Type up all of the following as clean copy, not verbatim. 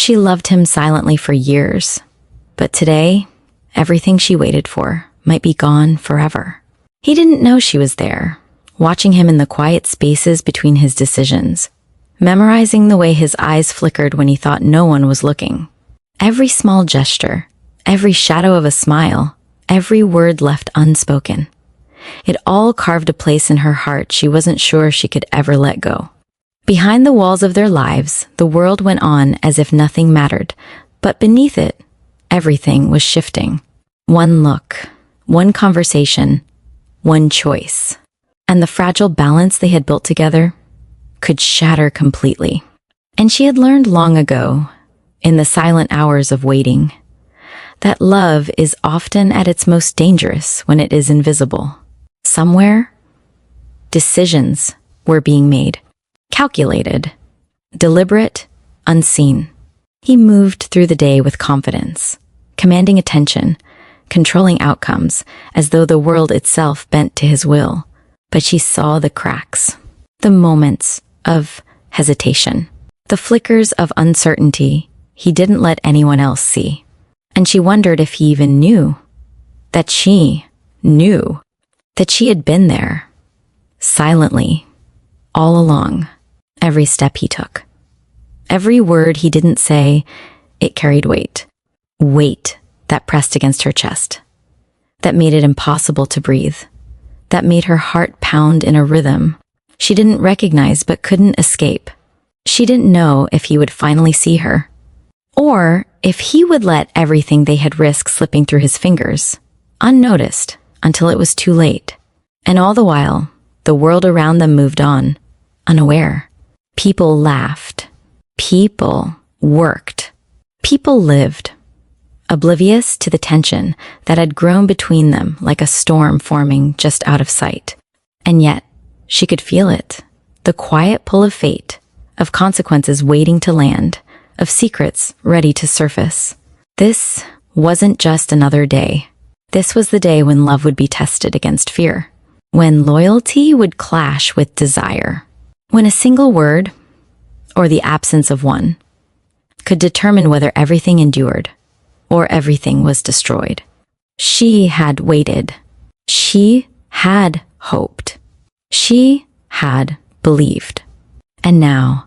She loved him silently for years, but today, everything she waited for might be gone forever. He didn't know she was there, watching him in the quiet spaces between his decisions, memorizing the way his eyes flickered when he thought no one was looking. Every small gesture, every shadow of a smile, every word left unspoken. It all carved a place in her heart she wasn't sure she could ever let go. Behind the walls of their lives, the world went on as if nothing mattered, but beneath it, everything was shifting. One look, one conversation, one choice, and the fragile balance they had built together could shatter completely. And she had learned long ago, in the silent hours of waiting, that love is often at its most dangerous when it is invisible. Somewhere, decisions were being made, calculated, deliberate, unseen. He moved through the day with confidence, commanding attention, controlling outcomes, as though the world itself bent to his will. But she saw the cracks, the moments of hesitation, the flickers of uncertainty he didn't let anyone else see. And she wondered if he even knew that she knew that she had been there, silently, all along, every step he took. Every word he didn't say, it carried weight. Weight that pressed against her chest, that made it impossible to breathe, that made her heart pound in a rhythm she didn't recognize but couldn't escape. She didn't know if he would finally see her, or if he would let everything they had risked slipping through his fingers, unnoticed, until it was too late. And all the while, the world around them moved on, unaware. People laughed. People worked. People lived, oblivious to the tension that had grown between them like a storm forming just out of sight. And yet, she could feel it, the quiet pull of fate, of consequences waiting to land, of secrets ready to surface. This wasn't just another day. This was the day when love would be tested against fear, when loyalty would clash with desire, when a single word, or the absence of one, could determine whether everything endured or everything was destroyed. She had waited. She had hoped. She had believed. And now,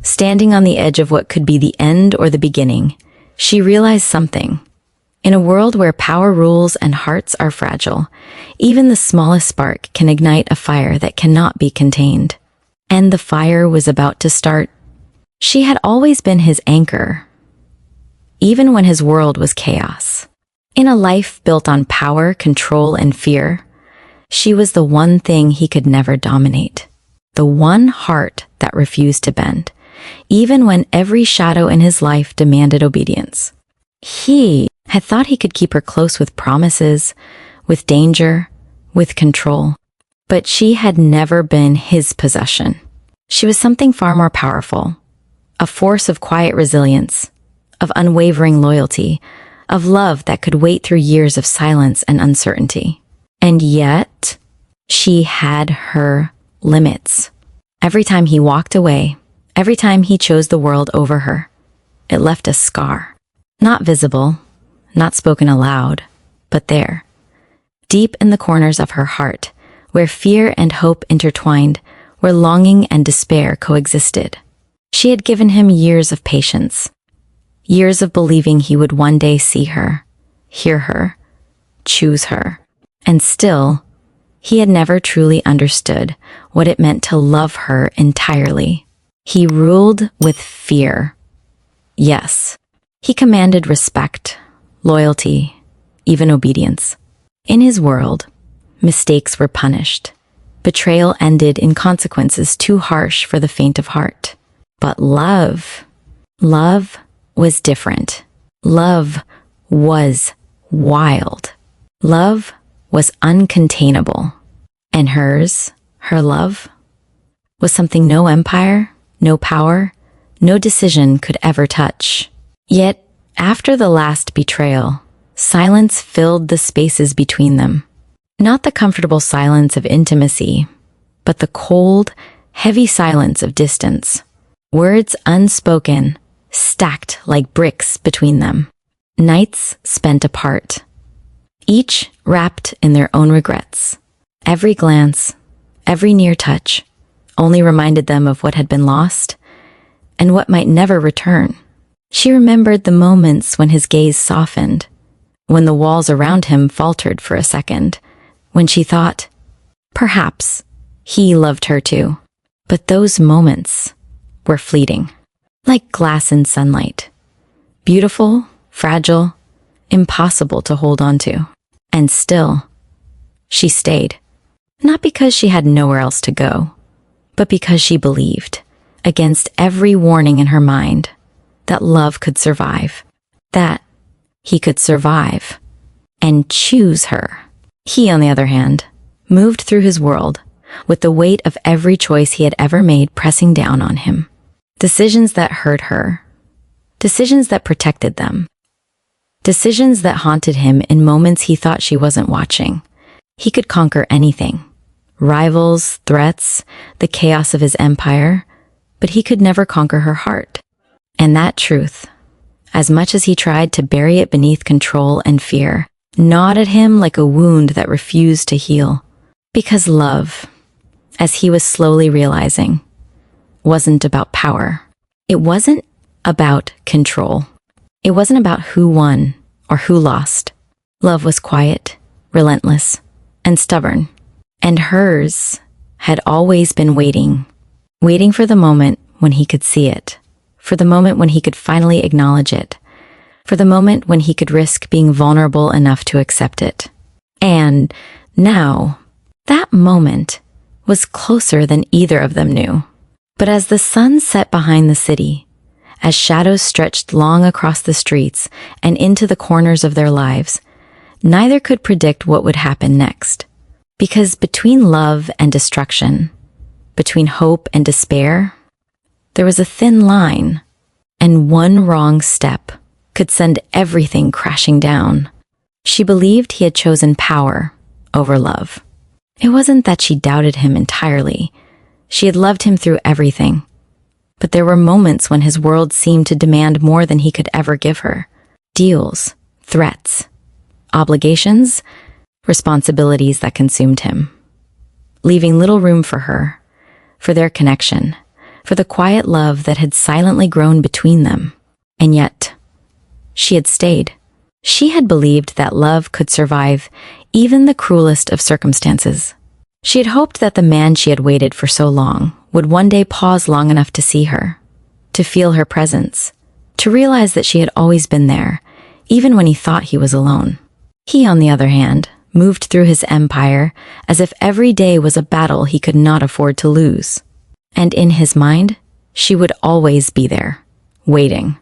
standing on the edge of what could be the end or the beginning, she realized something. In a world where power rules and hearts are fragile, even the smallest spark can ignite a fire that cannot be contained. And the fire was about to start. She had always been his anchor, even when his world was chaos. In a life built on power, control, and fear, she was the one thing he could never dominate, the one heart that refused to bend, even when every shadow in his life demanded obedience. He had thought he could keep her close with promises, with danger, with control, but she had never been his possession. She was something far more powerful, a force of quiet resilience, of unwavering loyalty, of love that could wait through years of silence and uncertainty. And yet, she had her limits. Every time he walked away, every time he chose the world over her, it left a scar. Not visible, not spoken aloud, but there, deep in the corners of her heart, where fear and hope intertwined, where longing and despair coexisted. She had given him years of patience, years of believing he would one day see her, hear her, choose her. And still, he had never truly understood what it meant to love her entirely. He ruled with fear. Yes, he commanded respect, loyalty, even obedience. In his world, mistakes were punished. Betrayal ended in consequences too harsh for the faint of heart. But love was different. Love was wild. Love was uncontainable. And hers, her love, was something no empire, no power, no decision could ever touch. Yet, after the last betrayal, silence filled the spaces between them. Not the comfortable silence of intimacy, but the cold, heavy silence of distance. Words unspoken, stacked like bricks between them. Nights spent apart, each wrapped in their own regrets. Every glance, every near touch, only reminded them of what had been lost and what might never return. She remembered the moments when his gaze softened, when the walls around him faltered for a second, when she thought, perhaps he loved her too. But those moments were fleeting, like glass in sunlight. Beautiful, fragile, impossible to hold on to. And still, she stayed. Not because she had nowhere else to go, but because she believed, against every warning in her mind, that love could survive, that he could survive and choose her. He, on the other hand, moved through his world with the weight of every choice he had ever made pressing down on him. Decisions that hurt her, decisions that protected them, decisions that haunted him in moments he thought she wasn't watching. He could conquer anything, rivals, threats, the chaos of his empire, but he could never conquer her heart. And that truth, as much as he tried to bury it beneath control and fear, gnawed at him like a wound that refused to heal. Because love, as he was slowly realizing, wasn't about power. It wasn't about control. It wasn't about who won or who lost. Love was quiet, relentless, and stubborn. And hers had always been waiting for the moment when he could see it, for the moment when he could finally acknowledge it, for the moment when he could risk being vulnerable enough to accept it. And now, that moment was closer than either of them knew. But as the sun set behind the city, as shadows stretched long across the streets and into the corners of their lives, neither could predict what would happen next. Because between love and destruction, between hope and despair, there was a thin line, and one wrong step could send everything crashing down. She believed he had chosen power over love. It wasn't that she doubted him entirely. She had loved him through everything. But there were moments when his world seemed to demand more than he could ever give her. Deals, threats, obligations, responsibilities that consumed him, leaving little room for her, for their connection, for the quiet love that had silently grown between them. And yet, she had stayed. She had believed that love could survive even the cruelest of circumstances. She had hoped that the man she had waited for so long would one day pause long enough to see her, to feel her presence, to realize that she had always been there, even when he thought he was alone. He, on the other hand, moved through his empire as if every day was a battle he could not afford to lose. And in his mind, she would always be there, waiting,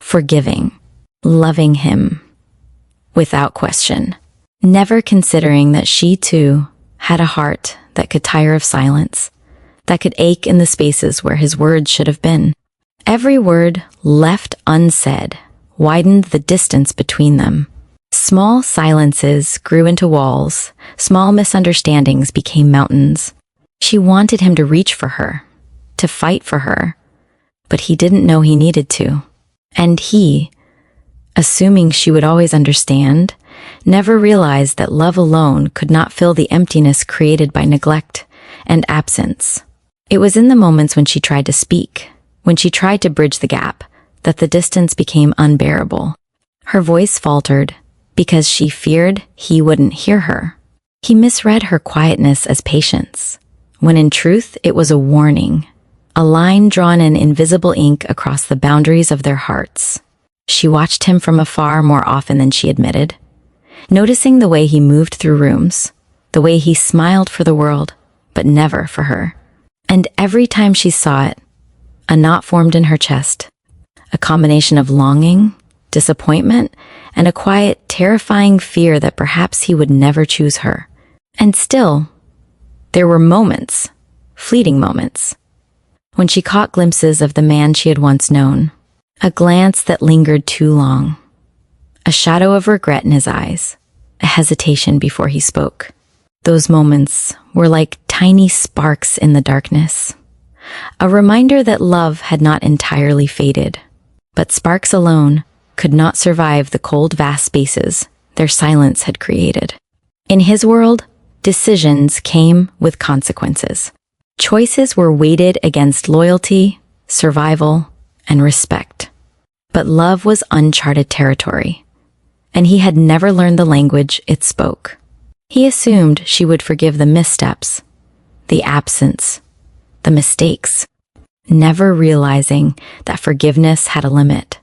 forgiving, loving him, without question, never considering that she too had a heart that could tire of silence, that could ache in the spaces where his words should have been. Every word left unsaid widened the distance between them. Small silences grew into walls, small misunderstandings became mountains. She wanted him to reach for her, to fight for her, but he didn't know he needed to. And he, assuming she would always understand, never realized that love alone could not fill the emptiness created by neglect and absence. It was in the moments when she tried to speak, when she tried to bridge the gap, that the distance became unbearable. Her voice faltered because she feared he wouldn't hear her. He misread her quietness as patience, when in truth it was a warning, a line drawn in invisible ink across the boundaries of their hearts. She watched him from afar more often than she admitted, noticing the way he moved through rooms, the way he smiled for the world, but never for her. And every time she saw it, a knot formed in her chest, a combination of longing, disappointment, and a quiet, terrifying fear that perhaps he would never choose her. And still, there were moments, fleeting moments, when she caught glimpses of the man she had once known, a glance that lingered too long, a shadow of regret in his eyes, a hesitation before he spoke. Those moments were like tiny sparks in the darkness, a reminder that love had not entirely faded, But sparks alone could not survive the cold, vast spaces their silence had created. In his world, decisions came with consequences. Choices were weighted against loyalty, survival, and respect. But love was uncharted territory, and he had never learned the language it spoke. He assumed she would forgive the missteps, the absence, the mistakes, never realizing that forgiveness had a limit,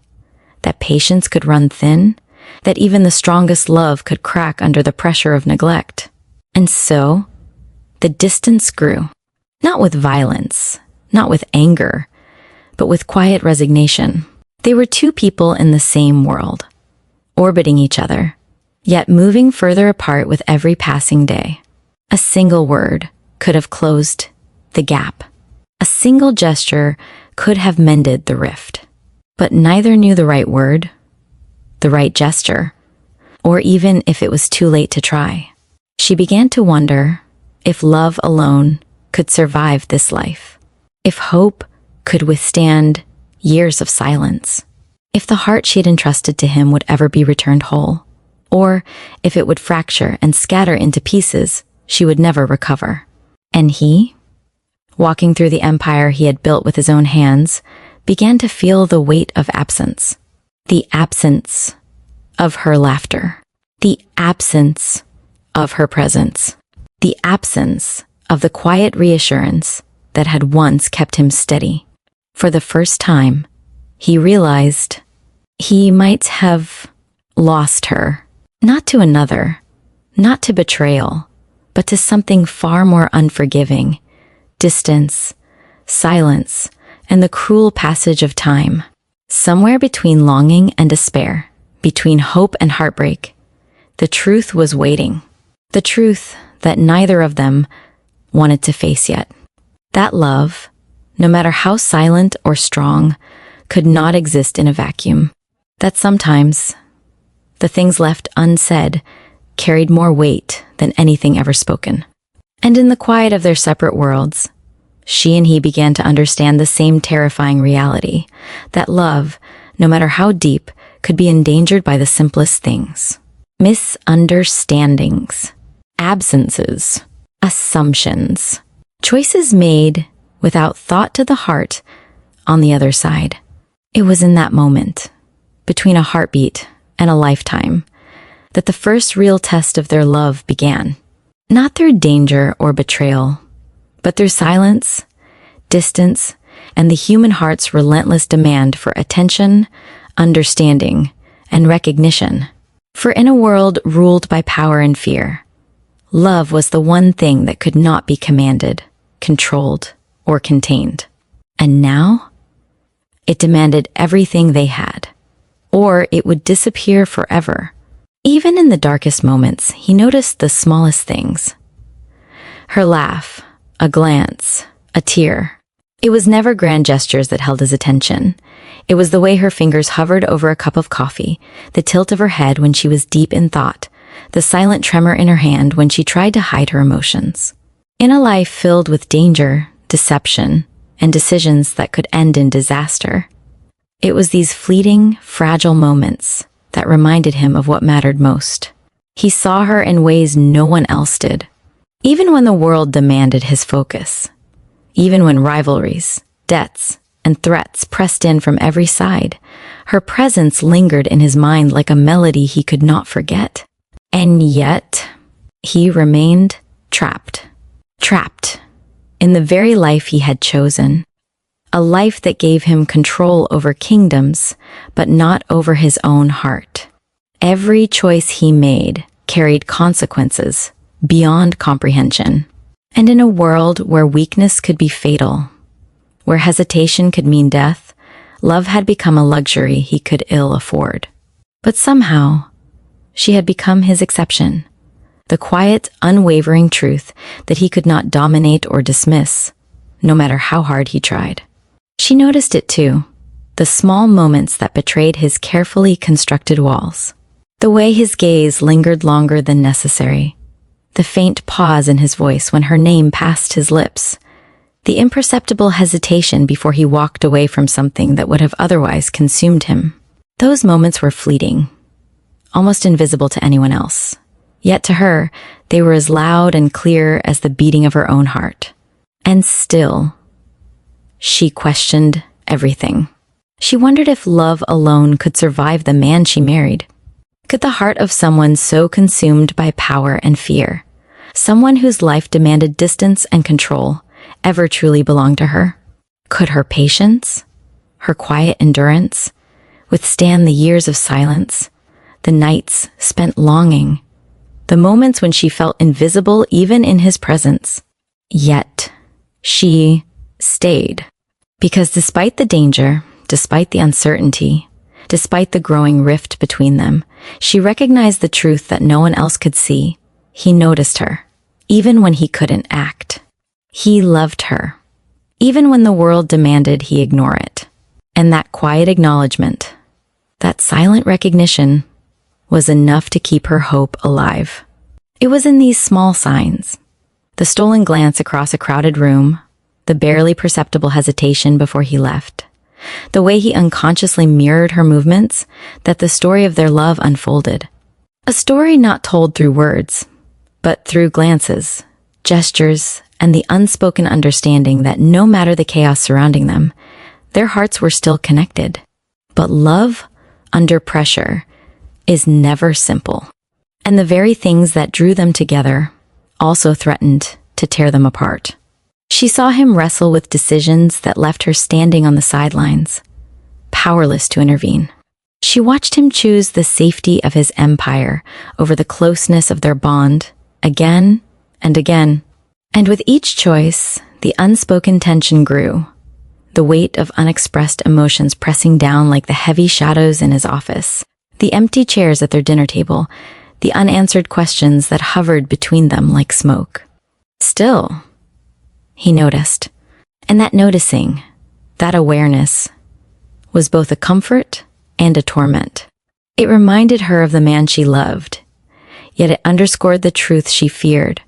that patience could run thin, that even the strongest love could crack under the pressure of neglect. And so, the distance grew, not with violence, not with anger, but with quiet resignation. They were two people in the same world, orbiting each other, yet moving further apart with every passing day. A single word could have closed the gap. A single gesture could have mended the rift. But neither knew the right word, the right gesture, or even if it was too late to try. She began to wonder if love alone could survive this life, if hope could withstand years of silence, if the heart she'd entrusted to him would ever be returned whole, or if it would fracture and scatter into pieces she would never recover. And he, walking through the empire he had built with his own hands, began to feel the weight of absence. The absence of her laughter. The absence of her presence. The absence of the quiet reassurance that had once kept him steady. For the first time, he realized he might have lost her, not to another, not to betrayal, but to something far more unforgiving: distance, silence, and the cruel passage of time. Somewhere between longing and despair, between hope and heartbreak, the truth was waiting. The truth that neither of them wanted to face yet. That love, no matter how silent or strong, could not exist in a vacuum. That sometimes the things left unsaid carried more weight than anything ever spoken. And in the quiet of their separate worlds, she and he began to understand the same terrifying reality, that love, no matter how deep, could be endangered by the simplest things. Misunderstandings, absences, assumptions, choices made without thought to the heart on the other side. It was in that moment, between a heartbeat and a lifetime, that the first real test of their love began. Not through danger or betrayal, but through silence, distance, and the human heart's relentless demand for attention, understanding, and recognition. For in a world ruled by power and fear, love was the one thing that could not be commanded, controlled, or contained. And now, it demanded everything they had, or it would disappear forever. Even in the darkest moments, he noticed the smallest things. Her laugh, a glance, a tear. It was never grand gestures that held his attention. It was the way her fingers hovered over a cup of coffee, the tilt of her head when she was deep in thought, the silent tremor in her hand when she tried to hide her emotions. In a life filled with danger, deception, and decisions that could end in disaster, it was these fleeting, fragile moments that reminded him of what mattered most. He saw her in ways no one else did. Even when the world demanded his focus, even when rivalries, debts, and threats pressed in from every side, her presence lingered in his mind like a melody he could not forget. And yet, he remained trapped in the very life he had chosen, a life that gave him control over kingdoms, but not over his own heart. Every choice he made carried consequences beyond comprehension. And in a world where weakness could be fatal, where hesitation could mean death, love had become a luxury he could ill afford. But somehow, she had become his exception, the quiet, unwavering truth that he could not dominate or dismiss, no matter how hard he tried. She noticed it too, the small moments that betrayed his carefully constructed walls, the way his gaze lingered longer than necessary, the faint pause in his voice when her name passed his lips, the imperceptible hesitation before he walked away from something that would have otherwise consumed him. Those moments were fleeting, almost invisible to anyone else. Yet to her, they were as loud and clear as the beating of her own heart. And still, she questioned everything. She wondered if love alone could survive the man she married. Could the heart of someone so consumed by power and fear, someone whose life demanded distance and control, ever truly belong to her? Could her patience, her quiet endurance, withstand the years of silence, the nights spent longing, the moments when she felt invisible even in his presence? Yet, she stayed. Because despite the danger, despite the uncertainty, despite the growing rift between them, she recognized the truth that no one else could see. He noticed her, even when he couldn't act. He loved her, even when the world demanded he ignore it. And that quiet acknowledgement, that silent recognition, was enough to keep her hope alive. It was in these small signs, the stolen glance across a crowded room, the barely perceptible hesitation before he left, the way he unconsciously mirrored her movements, that the story of their love unfolded. A story not told through words, but through glances, gestures, and the unspoken understanding that no matter the chaos surrounding them, their hearts were still connected. But love, under pressure, is never simple. And the very things that drew them together also threatened to tear them apart. She saw him wrestle with decisions that left her standing on the sidelines, powerless to intervene. She watched him choose the safety of his empire over the closeness of their bond, again and again. And with each choice, the unspoken tension grew, the weight of unexpressed emotions pressing down like the heavy shadows in his office, the empty chairs at their dinner table, the unanswered questions that hovered between them like smoke. Still, he noticed. And that noticing, that awareness, was both a comfort and a torment. It reminded her of the man she loved, yet it underscored the truth she feared,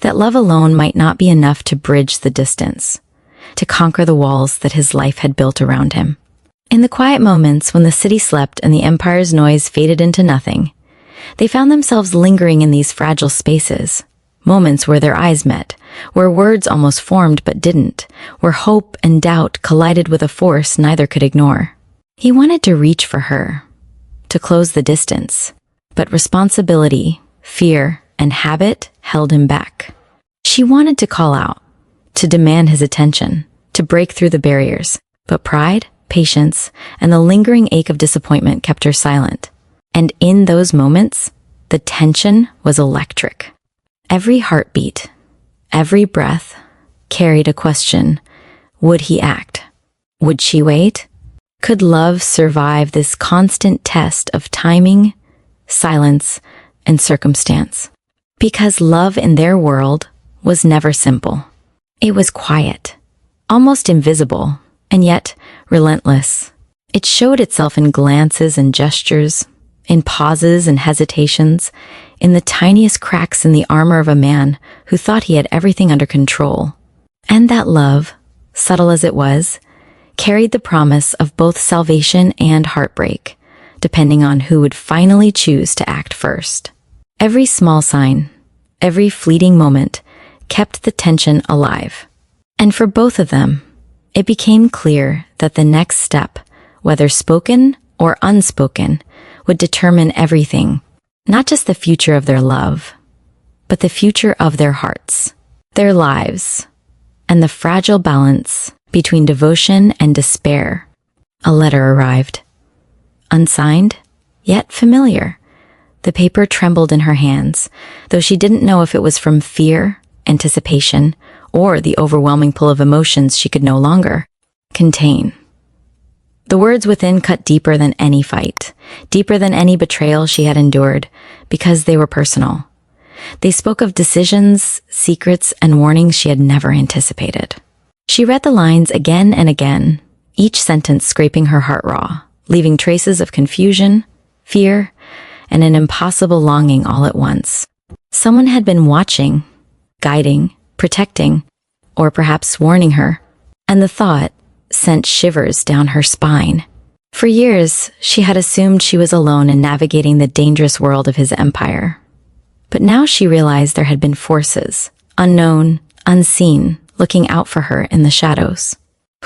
that love alone might not be enough to bridge the distance, to conquer the walls that his life had built around him. In the quiet moments when the city slept and the empire's noise faded into nothing, they found themselves lingering in these fragile spaces, moments where their eyes met, where words almost formed but didn't, where hope and doubt collided with a force neither could ignore. He wanted to reach for her, to close the distance, but responsibility, fear, and habit held him back. She wanted to call out, to demand his attention, to break through the barriers, but pride, patience, and the lingering ache of disappointment kept her silent. And in those moments, the tension was electric. Every heartbeat, every breath, carried a question. Would he act? Would she wait? Could love survive this constant test of timing, silence, and circumstance? Because love in their world was never simple. It was quiet, almost invisible, and yet relentless. It showed itself in glances and gestures, in pauses and hesitations, in the tiniest cracks in the armor of a man who thought he had everything under control. And that love, subtle as it was, carried the promise of both salvation and heartbreak, depending on who would finally choose to act first. Every small sign, every fleeting moment, kept the tension alive. And for both of them, it became clear that the next step, whether spoken or unspoken, would determine everything, not just the future of their love, but the future of their hearts, their lives, and the fragile balance between devotion and despair. A letter arrived. Unsigned, yet familiar. The paper trembled in her hands, though she didn't know if it was from fear, anticipation, or the overwhelming pull of emotions she could no longer contain. The words within cut deeper than any fight, deeper than any betrayal she had endured, because they were personal. They spoke of decisions, secrets, and warnings she had never anticipated. She read the lines again and again, each sentence scraping her heart raw, leaving traces of confusion, fear, and an impossible longing all at once. Someone had been watching, guiding, protecting, or perhaps warning her, and the thought sent shivers down her spine. For years, she had assumed she was alone in navigating the dangerous world of his empire. But now she realized there had been forces, unknown, unseen, looking out for her in the shadows.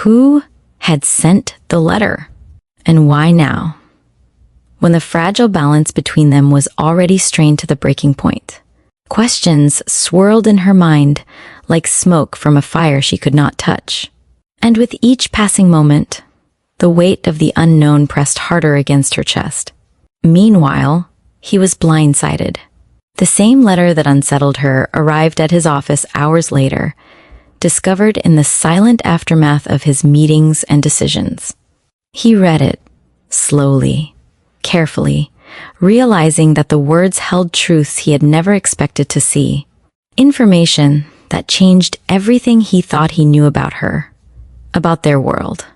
Who had sent the letter? And why now? When the fragile balance between them was already strained to the breaking point, questions swirled in her mind like smoke from a fire she could not touch. And with each passing moment, the weight of the unknown pressed harder against her chest. Meanwhile, he was blindsided. The same letter that unsettled her arrived at his office hours later, discovered in the silent aftermath of his meetings and decisions. He read it, slowly, carefully, realizing that the words held truths he had never expected to see. Information that changed everything he thought he knew about her, about their world,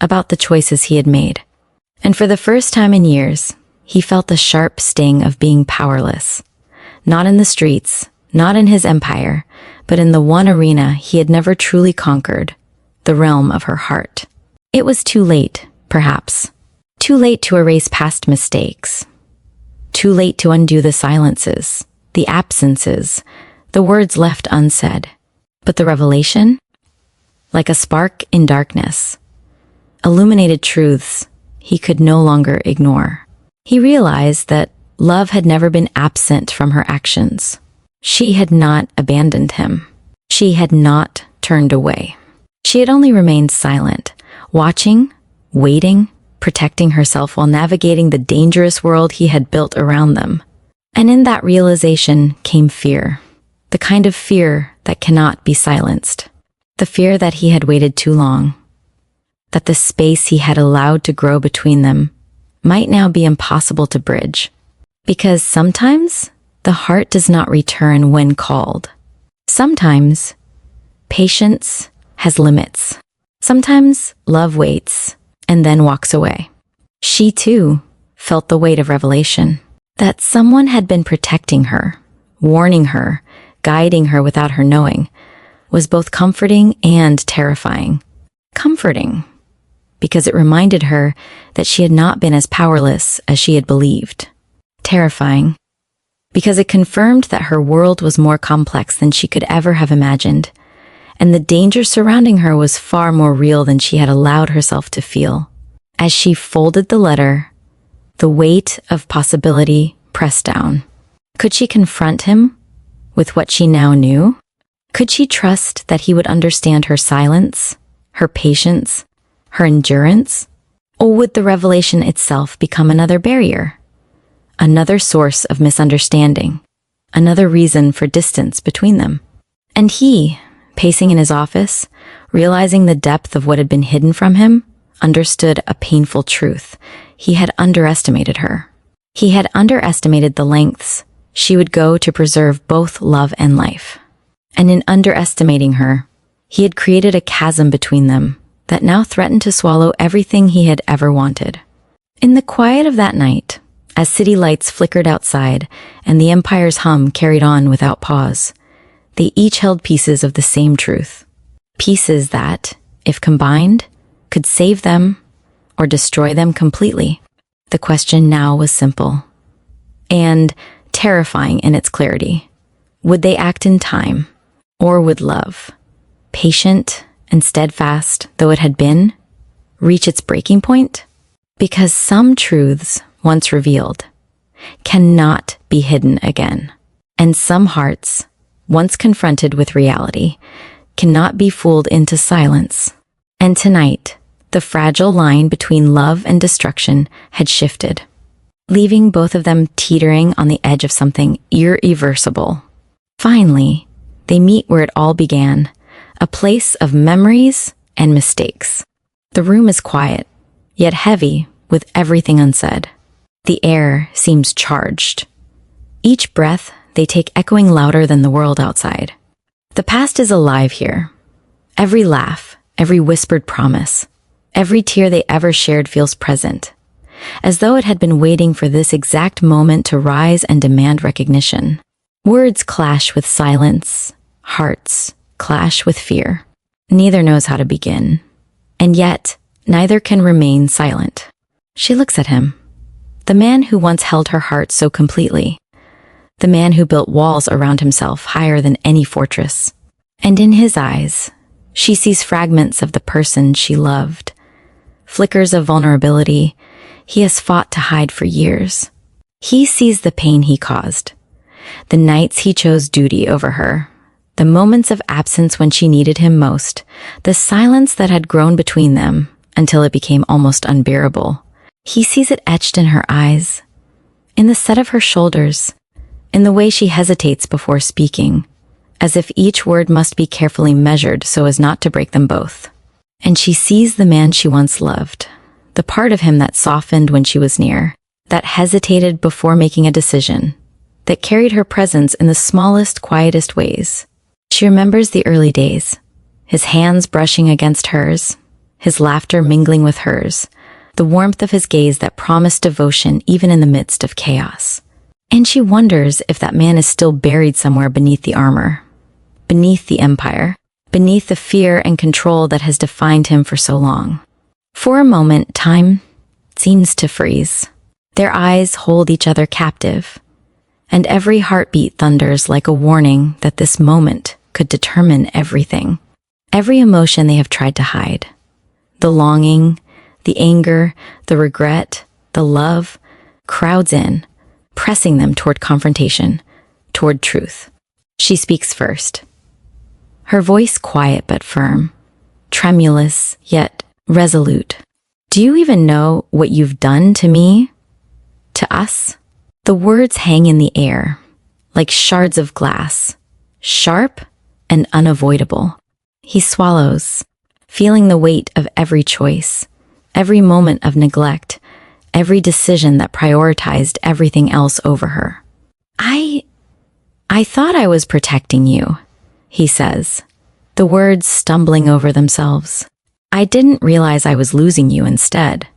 about the choices he had made. And for the first time in years, he felt the sharp sting of being powerless. Not in the streets, not in his empire, but in the one arena he had never truly conquered, the realm of her heart. It was too late, perhaps. Too late to erase past mistakes. Too late to undo the silences, the absences, the words left unsaid. But the revelation? Like a spark in darkness, illuminated truths he could no longer ignore. He realized that love had never been absent from her actions. She had not abandoned him. She had not turned away. She had only remained silent, watching, waiting, protecting herself while navigating the dangerous world he had built around them. And in that realization came fear, the kind of fear that cannot be silenced. The fear that he had waited too long, that the space he had allowed to grow between them might now be impossible to bridge. Because sometimes the heart does not return when called. Sometimes patience has limits. Sometimes love waits and then walks away. She too felt the weight of revelation, that someone had been protecting her, warning her, guiding her without her knowing, was both comforting and terrifying. Comforting, because it reminded her that she had not been as powerless as she had believed. Terrifying, because it confirmed that her world was more complex than she could ever have imagined, and the danger surrounding her was far more real than she had allowed herself to feel. As she folded the letter, the weight of possibility pressed down. Could she confront him with what she now knew? Could she trust that he would understand her silence, her patience, her endurance? Or would the revelation itself become another barrier? Another source of misunderstanding, another reason for distance between them? And he, pacing in his office, realizing the depth of what had been hidden from him, understood a painful truth. He had underestimated her. He had underestimated the lengths she would go to preserve both love and life. And in underestimating her, he had created a chasm between them that now threatened to swallow everything he had ever wanted. In the quiet of that night, as city lights flickered outside and the empire's hum carried on without pause, they each held pieces of the same truth. Pieces that, if combined, could save them or destroy them completely. The question now was simple and terrifying in its clarity. Would they act in time, or would love, patient and steadfast though it had been, reach its breaking point? Because some truths, once revealed, cannot be hidden again. And some hearts, once confronted with reality, cannot be fooled into silence. And tonight, the fragile line between love and destruction had shifted, leaving both of them teetering on the edge of something irreversible. Finally, they meet where it all began, a place of memories and mistakes. The room is quiet, yet heavy with everything unsaid. The air seems charged. Each breath they take echoing louder than the world outside. The past is alive here. Every laugh, every whispered promise, every tear they ever shared feels present, as though it had been waiting for this exact moment to rise and demand recognition. Words clash with silence, hearts clash with fear. Neither knows how to begin. And yet, neither can remain silent. She looks at him, the man who once held her heart so completely, the man who built walls around himself higher than any fortress. And in his eyes, she sees fragments of the person she loved, flickers of vulnerability he has fought to hide for years. He sees the pain he caused, the nights he chose duty over her, the moments of absence when she needed him most, the silence that had grown between them until it became almost unbearable. He sees it etched in her eyes, in the set of her shoulders, in the way she hesitates before speaking, as if each word must be carefully measured so as not to break them both. And she sees the man she once loved, the part of him that softened when she was near, that hesitated before making a decision, that carried her presence in the smallest, quietest ways. She remembers the early days, his hands brushing against hers, his laughter mingling with hers, the warmth of his gaze that promised devotion even in the midst of chaos. And she wonders if that man is still buried somewhere beneath the armor, beneath the empire, beneath the fear and control that has defined him for so long. For a moment, time seems to freeze. Their eyes hold each other captive, and every heartbeat thunders like a warning that this moment could determine everything. Every emotion they have tried to hide. The longing, the anger, the regret, the love, crowds in, pressing them toward confrontation, toward truth. She speaks first. Her voice quiet but firm, tremulous yet resolute. Do you even know what you've done to me? To us? The words hang in the air, like shards of glass, sharp and unavoidable. He swallows, feeling the weight of every choice, every moment of neglect, every decision that prioritized everything else over her. I thought I was protecting you, he says, the words stumbling over themselves. I didn't realize I was losing you instead.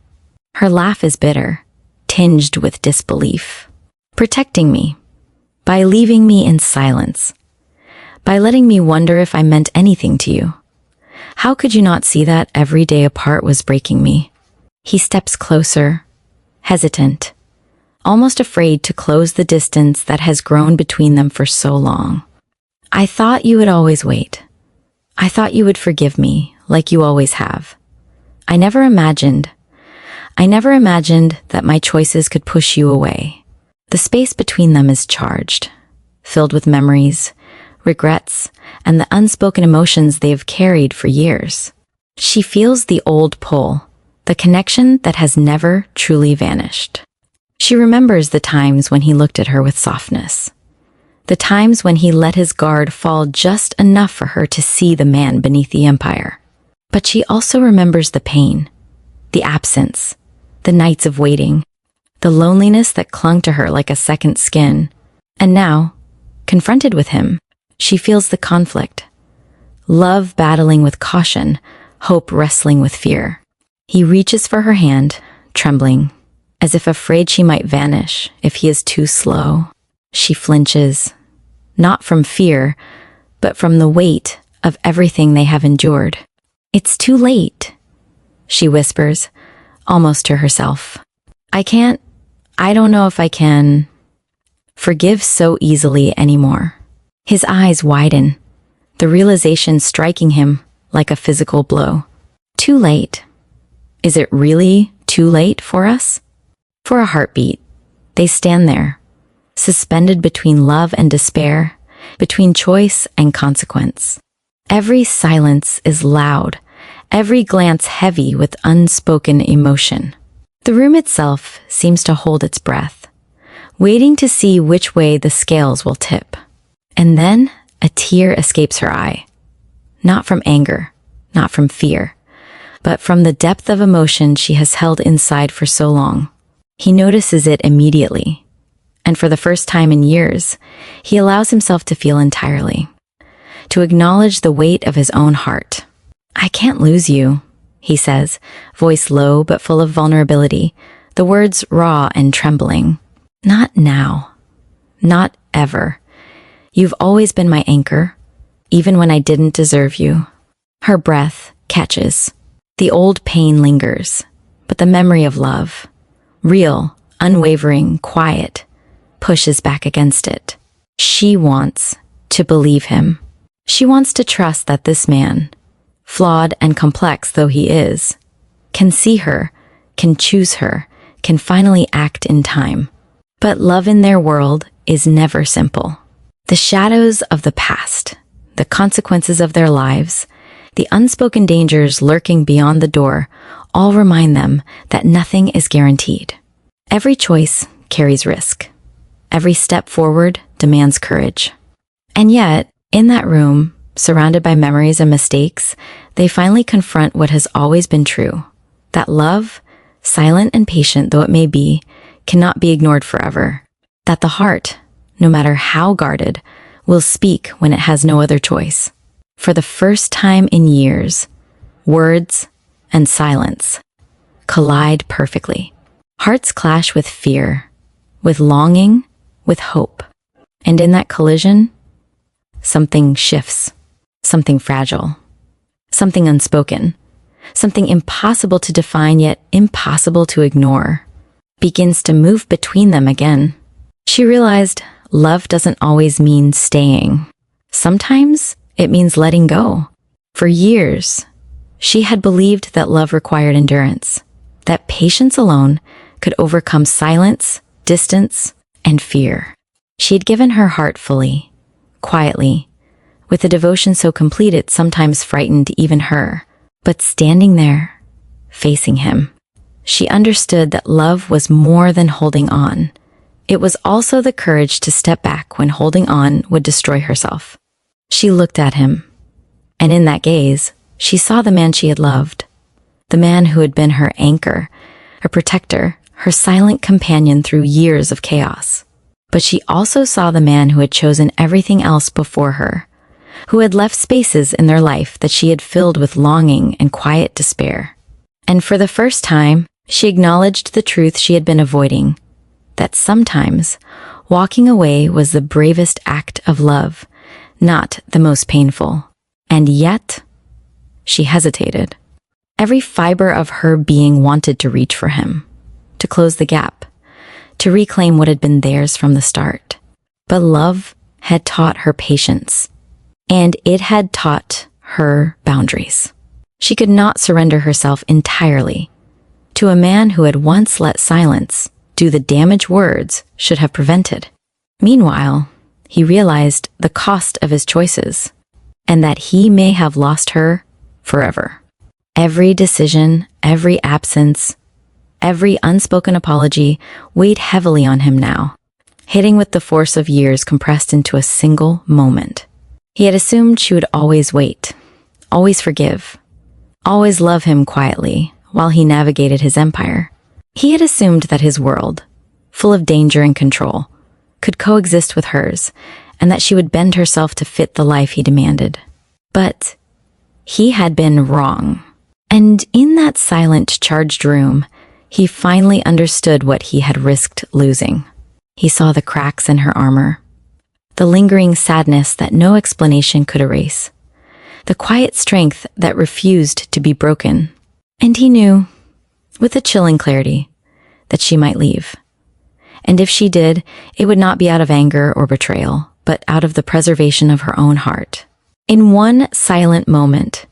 Her laugh is bitter, tinged with disbelief. Protecting me, by leaving me in silence, by letting me wonder if I meant anything to you. How could you not see that every day apart was breaking me? He steps closer, hesitant, almost afraid to close the distance that has grown between them for so long. I thought you would always wait. I thought you would forgive me, like you always have. I never imagined that my choices could push you away. The space between them is charged, filled with memories, regrets, and the unspoken emotions they've carried for years. She feels the old pull, the connection that has never truly vanished. She remembers the times when he looked at her with softness, the times when he let his guard fall just enough for her to see the man beneath the empire. But she also remembers the pain, the absence, the nights of waiting, the loneliness that clung to her like a second skin. And now, confronted with him, she feels the conflict. Love battling with caution, hope wrestling with fear. He reaches for her hand, trembling, as if afraid she might vanish if he is too slow. She flinches, not from fear, but from the weight of everything they have endured. It's too late, she whispers, almost to herself. I don't know if I can forgive so easily anymore. His eyes widen, the realization striking him like a physical blow. Too late. Is it really too late for us? For a heartbeat, they stand there, suspended between love and despair, between choice and consequence. Every silence is loud, every glance heavy with unspoken emotion. The room itself seems to hold its breath, waiting to see which way the scales will tip. And then a tear escapes her eye. Not from anger, not from fear, but from the depth of emotion she has held inside for so long. He notices it immediately, and for the first time in years, he allows himself to feel entirely, to acknowledge the weight of his own heart. I can't lose you, he says, voice low but full of vulnerability, the words raw and trembling. Not now. Not ever. You've always been my anchor, even when I didn't deserve you. Her breath catches. The old pain lingers, but the memory of love, real, unwavering, quiet, pushes back against it. She wants to believe him. She wants to trust that this man, flawed and complex though he is, can see her, can choose her, can finally act in time. But love in their world is never simple. The shadows of the past, the consequences of their lives, the unspoken dangers lurking beyond the door all remind them that nothing is guaranteed. Every choice carries risk. Every step forward demands courage. And yet, in that room, surrounded by memories and mistakes, they finally confront what has always been true. That love, silent and patient though it may be, cannot be ignored forever. That the heart, no matter how guarded, will speak when it has no other choice. For the first time in years, words and silence collide perfectly. Hearts clash with fear, with longing, with hope. And in that collision, something shifts, something fragile, something unspoken, something impossible to define yet impossible to ignore, begins to move between them again. She realized love doesn't always mean staying. Sometimes it means letting go. For years, she had believed that love required endurance, that patience alone could overcome silence, distance, and fear. She had given her heart fully, quietly, with a devotion so complete it sometimes frightened even her. But standing there, facing him, she understood that love was more than holding on. It was also the courage to step back when holding on would destroy herself. She looked at him, and in that gaze, she saw the man she had loved, the man who had been her anchor, her protector, her silent companion through years of chaos. But she also saw the man who had chosen everything else before her, who had left spaces in their life that she had filled with longing and quiet despair. And for the first time, she acknowledged the truth she had been avoiding, that sometimes walking away was the bravest act of love, not the most painful. And yet, she hesitated. Every fiber of her being wanted to reach for him, to close the gap, to reclaim what had been theirs from the start. But love had taught her patience, and it had taught her boundaries. She could not surrender herself entirely to a man who had once let silence do the damage words should have prevented. Meanwhile, he realized the cost of his choices, and that he may have lost her forever. Every decision, every absence, every unspoken apology weighed heavily on him now, hitting with the force of years compressed into a single moment. He had assumed she would always wait, always forgive, always love him quietly while he navigated his empire. He had assumed that his world, full of danger and control, could coexist with hers, and that she would bend herself to fit the life he demanded. But he had been wrong. And in that silent, charged room, he finally understood what he had risked losing. He saw the cracks in her armor, the lingering sadness that no explanation could erase, the quiet strength that refused to be broken. And he knew, with a chilling clarity, that she might leave. And if she did, it would not be out of anger or betrayal, but out of the preservation of her own heart. In one silent moment,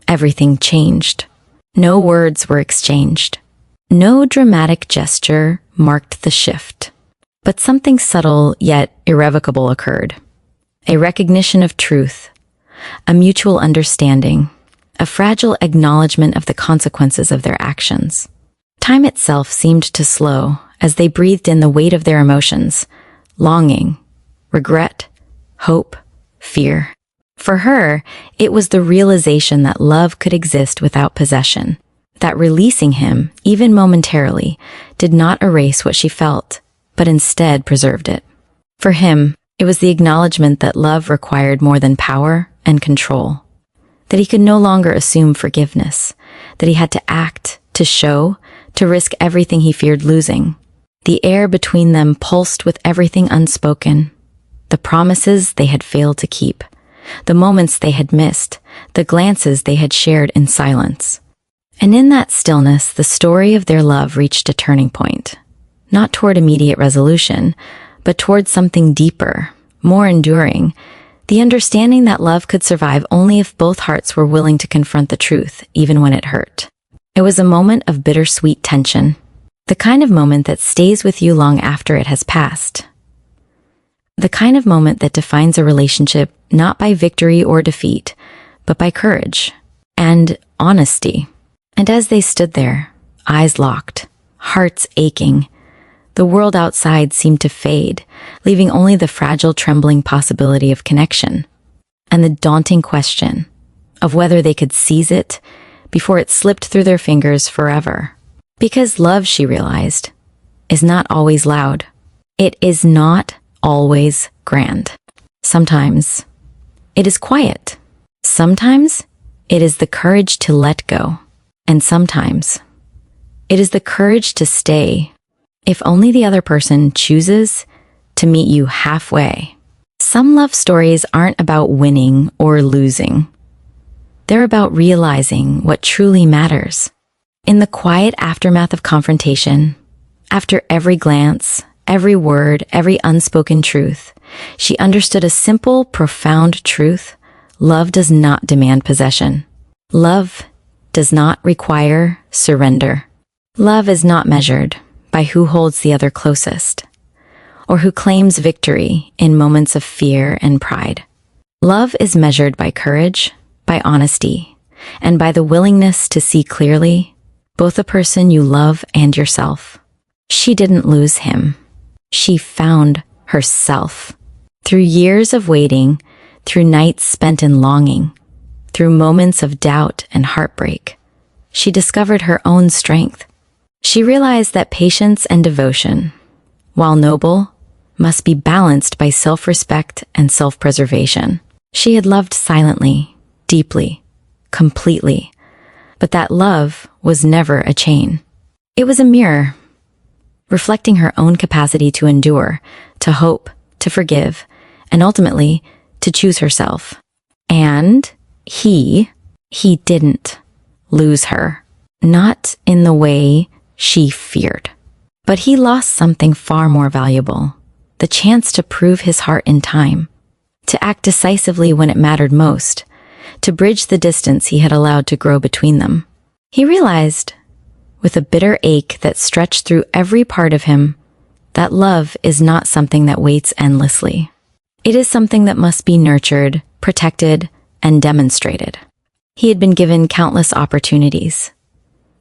everything changed. No words were exchanged. No dramatic gesture marked the shift. But something subtle yet irrevocable occurred. A recognition of truth, a mutual understanding, a fragile acknowledgement of the consequences of their actions. Time itself seemed to slow as they breathed in the weight of their emotions, longing, regret, hope, fear. For her, it was the realization that love could exist without possession, that releasing him, even momentarily, did not erase what she felt, but instead preserved it. For him, it was the acknowledgement that love required more than power and control, that he could no longer assume forgiveness, that he had to act, to show, to risk everything he feared losing. The air between them pulsed with everything unspoken, the promises they had failed to keep, the moments they had missed, the glances they had shared in silence. And in that stillness, the story of their love reached a turning point, not toward immediate resolution, but toward something deeper, more enduring, the understanding that love could survive only if both hearts were willing to confront the truth, even when it hurt. It was a moment of bittersweet tension, the kind of moment that stays with you long after it has passed. The kind of moment that defines a relationship not by victory or defeat, but by courage and honesty. And as they stood there, eyes locked, hearts aching, the world outside seemed to fade, leaving only the fragile, trembling possibility of connection, and the daunting question of whether they could seize it before it slipped through their fingers forever. Because love, she realized, is not always loud. It is not always grand. Sometimes it is quiet. Sometimes it is the courage to let go. And sometimes it is the courage to stay, if only the other person chooses to meet you halfway. Some love stories aren't about winning or losing. They're about realizing what truly matters. In the quiet aftermath of confrontation, after every glance, every word, every unspoken truth, she understood a simple, profound truth. Love does not demand possession. Love does not require surrender. Love is not measured by who holds the other closest, or who claims victory in moments of fear and pride. Love is measured by courage, by honesty, and by the willingness to see clearly both the person you love and yourself. She didn't lose him. She found herself. Through years of waiting, through nights spent in longing, through moments of doubt and heartbreak, she discovered her own strength. She realized that patience and devotion, while noble, must be balanced by self-respect and self-preservation. She had loved silently, deeply, completely, but that love was never a chain. It was a mirror, reflecting her own capacity to endure, to hope, to forgive, and ultimately to choose herself. And he didn't lose her, not in the way she feared. But he lost something far more valuable, the chance to prove his heart in time, to act decisively when it mattered most, to bridge the distance he had allowed to grow between them. He realized, with a bitter ache that stretched through every part of him, that love is not something that waits endlessly. It is something that must be nurtured, protected, and demonstrated. He had been given countless opportunities,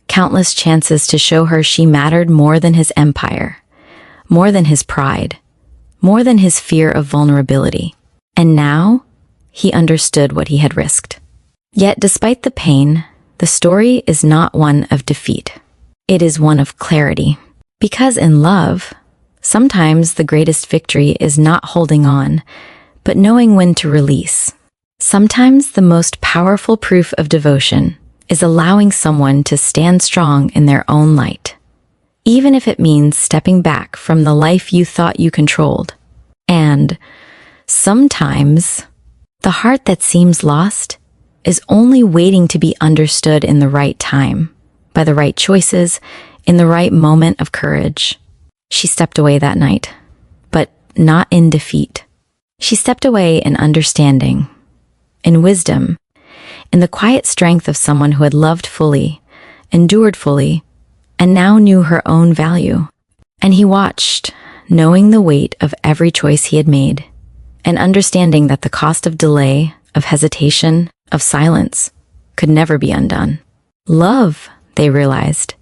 countless chances to show her she mattered more than his empire, more than his pride, more than his fear of vulnerability. And now, he understood what he had risked. Yet, despite the pain, the story is not one of defeat. It is one of clarity. Because in love, sometimes the greatest victory is not holding on, but knowing when to release. Sometimes the most powerful proof of devotion is allowing someone to stand strong in their own light, even if it means stepping back from the life you thought you controlled. And sometimes the heart that seems lost is only waiting to be understood in the right time, by the right choices, in the right moment of courage. She stepped away that night, but not in defeat. She stepped away in understanding, in wisdom, in the quiet strength of someone who had loved fully, endured fully, and now knew her own value. And he watched, knowing the weight of every choice he had made, and understanding that the cost of delay, of hesitation, of silence, could never be undone. Love, they realized,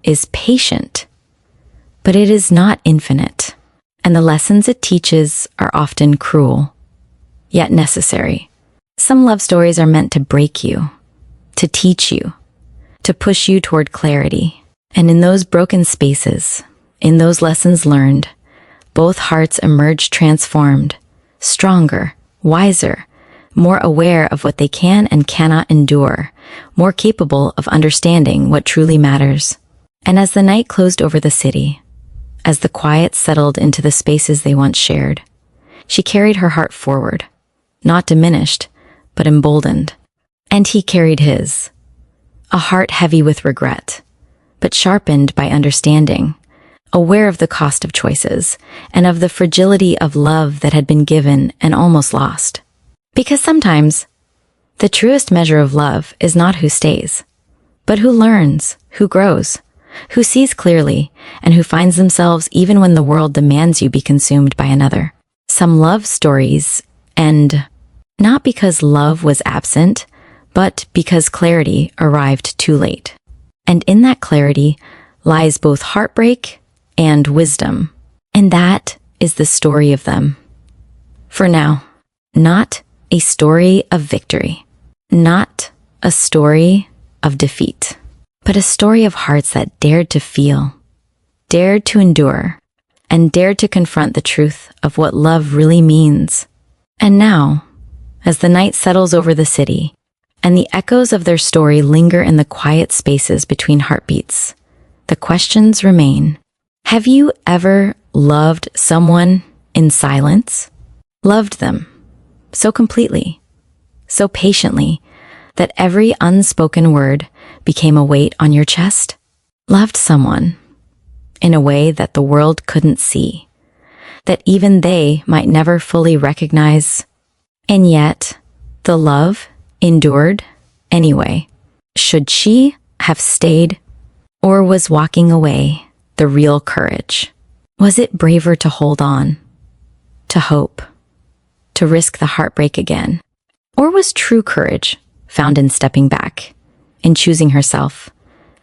is patient, but it is not infinite, and the lessons it teaches are often cruel, yet necessary. Some love stories are meant to break you, to teach you, to push you toward clarity. And in those broken spaces, in those lessons learned, both hearts emerge transformed, stronger, wiser, more aware of what they can and cannot endure, more capable of understanding what truly matters. And as the night closed over the city, as the quiet settled into the spaces they once shared, she carried her heart forward, not diminished, but emboldened. And he carried his, a heart heavy with regret, but sharpened by understanding, aware of the cost of choices, and of the fragility of love that had been given and almost lost. Because sometimes, the truest measure of love is not who stays, but who learns, who grows, who sees clearly, and who finds themselves even when the world demands you be consumed by another. Some love stories end not because love was absent, but because clarity arrived too late. And in that clarity lies both heartbreak and wisdom. And that is the story of them. For now, not a story of victory, not a story of defeat, but a story of hearts that dared to feel, dared to endure, and dared to confront the truth of what love really means. And now, as the night settles over the city, and the echoes of their story linger in the quiet spaces between heartbeats, the questions remain. Have you ever loved someone in silence? Loved them so completely, so patiently, that every unspoken word became a weight on your chest? Loved someone in a way that the world couldn't see, that even they might never fully recognize, and yet the love endured anyway. Should she have stayed, or was walking away the real courage? Was it braver to hold on, to hope, to risk the heartbreak again? Or was true courage found in stepping back, in choosing herself,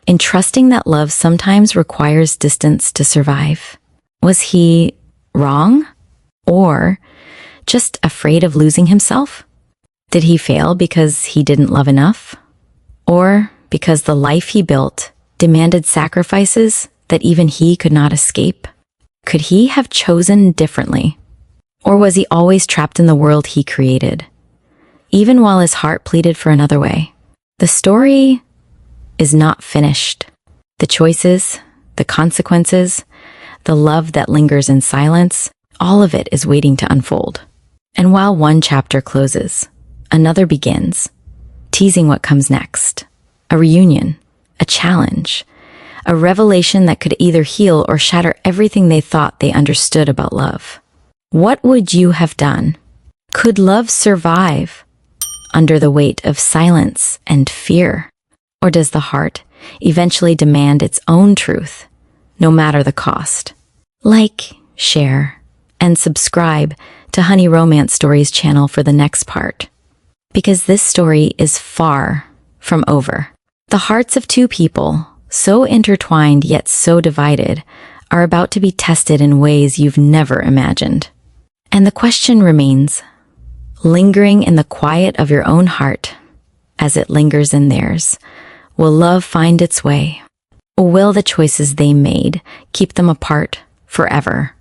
in trusting that love sometimes requires distance to survive? Was he wrong, or just afraid of losing himself? Did he fail because he didn't love enough? Or because the life he built demanded sacrifices that even he could not escape? Could he have chosen differently? Or was he always trapped in the world he created, even while his heart pleaded for another way? The story is not finished. The choices, the consequences, the love that lingers in silence, all of it is waiting to unfold. And while one chapter closes, another begins, teasing what comes next. A reunion, a challenge, a revelation that could either heal or shatter everything they thought they understood about love. What would you have done? Could love survive under the weight of silence and fear? Or does the heart eventually demand its own truth, no matter the cost? Like, share, and subscribe to Honey Romance Stories channel for the next part, because this story is far from over. The hearts of two people, so intertwined yet so divided, are about to be tested in ways you've never imagined. And the question remains, lingering in the quiet of your own heart, as it lingers in theirs, will love find its way? Or will the choices they made keep them apart forever?